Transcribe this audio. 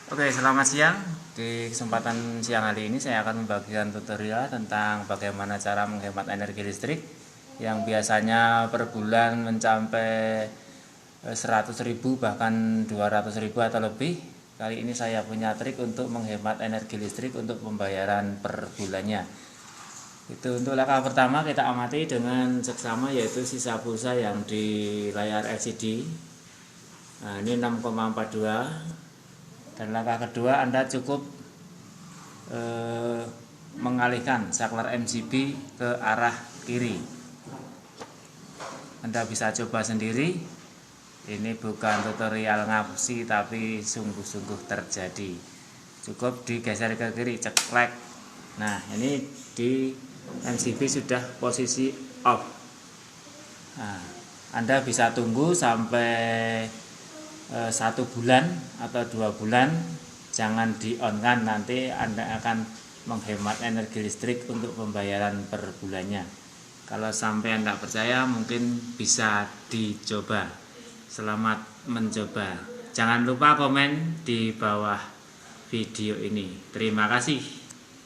Oke, selamat siang. Di kesempatan siang hari ini saya akan membagikan tutorial tentang bagaimana cara menghemat energi listrik yang biasanya per bulan mencapai 100.000 bahkan 200.000 atau lebih. Kali ini saya punya trik untuk menghemat energi listrik untuk pembayaran per bulannya. Itu untuk langkah pertama kita amati dengan seksama, yaitu sisa pulsa yang di layar LCD. Nah, ini 6,42. Dan langkah kedua, Anda cukup mengalihkan saklar MCB ke arah kiri. Anda bisa coba sendiri. Ini bukan tutorial ngapsi, tapi sungguh-sungguh terjadi. Cukup digeser ke kiri, ceklek. Nah, ini di MCB sudah posisi off. Nah, Anda bisa tunggu sampai 1 bulan atau 2 bulan, jangan di on kan, nanti Anda akan menghemat energi listrik untuk pembayaran per bulannya. Kalau sampai Anda percaya, mungkin bisa dicoba. Selamat mencoba. Jangan lupa komen di bawah video ini. Terima kasih.